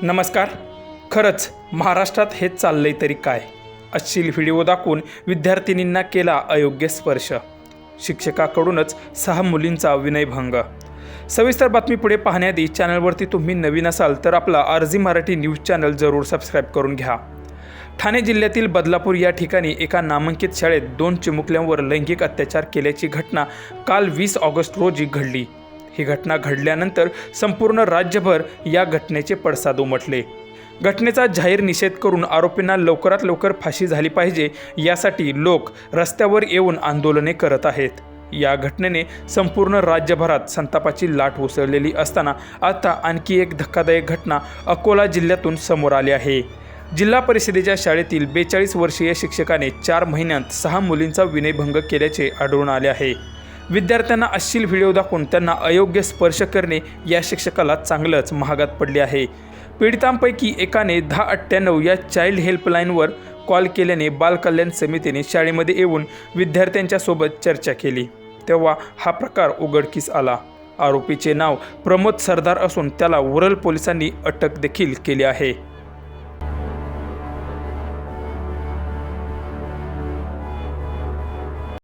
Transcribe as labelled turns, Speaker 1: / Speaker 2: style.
Speaker 1: नमस्कार. खरंच महाराष्ट्रात हे चाललंय तरी काय? अश्लील व्हिडिओ दाखवून विद्यार्थिनींना केला अयोग्य स्पर्श. शिक्षकाकडूनच 6 मुलींचा विनयभंग. सविस्तर बातमी पुढे पाहण्याआधी चॅनलवरती तुम्ही नवीन असाल तर आपला आरजी मराठी न्यूज चॅनल जरूर सबस्क्राईब करून घ्या. ठाणे जिल्ह्यातील बदलापूर या ठिकाणी एका नामांकित शाळेत 2 चिमुकल्यांवर लैंगिक अत्याचार केल्याची घटना काल 20 ऑगस्ट रोजी घडली. ही घटना घडल्यानंतर संपूर्ण राज्यभर या घटनेचे पडसाद उमटले. घटनेचा जाहीर निषेध करून आरोपींना लवकरात लवकर फाशी झाली पाहिजे यासाठी लोक रस्त्यावर येऊन आंदोलने करत आहेत. या घटनेने संपूर्ण राज्यभरात संतापाची लाट उसळलेली असताना आता आणखी एक धक्कादायक घटना अकोला जिल्ह्यातून समोर आली आहे. जिल्हा परिषदेच्या शाळेतील 42 वर्षीय शिक्षकाने 4 महिन्यात 6 मुलींचा विनयभंग केल्याचे आढळून आले आहे. विद्यार्थ्यांना अश्लील व्हिडिओ दाखवून त्यांना अयोग्य स्पर्श करणे या शिक्षकाला चांगलंच महागात पडले आहे. पीडितांपैकी एकाने 1098 या चाइल्ड हेल्पलाईनवर कॉल केल्याने बाल कल्याण समितीने शाळेमध्ये येऊन विद्यार्थ्यांच्या सोबत चर्चा केली. तेव्हा हा प्रकार उघडकीस आला. आरोपीचे नाव प्रमोद सरदार असून त्याला उरल पोलिसांनी अटक देखील केली आहे.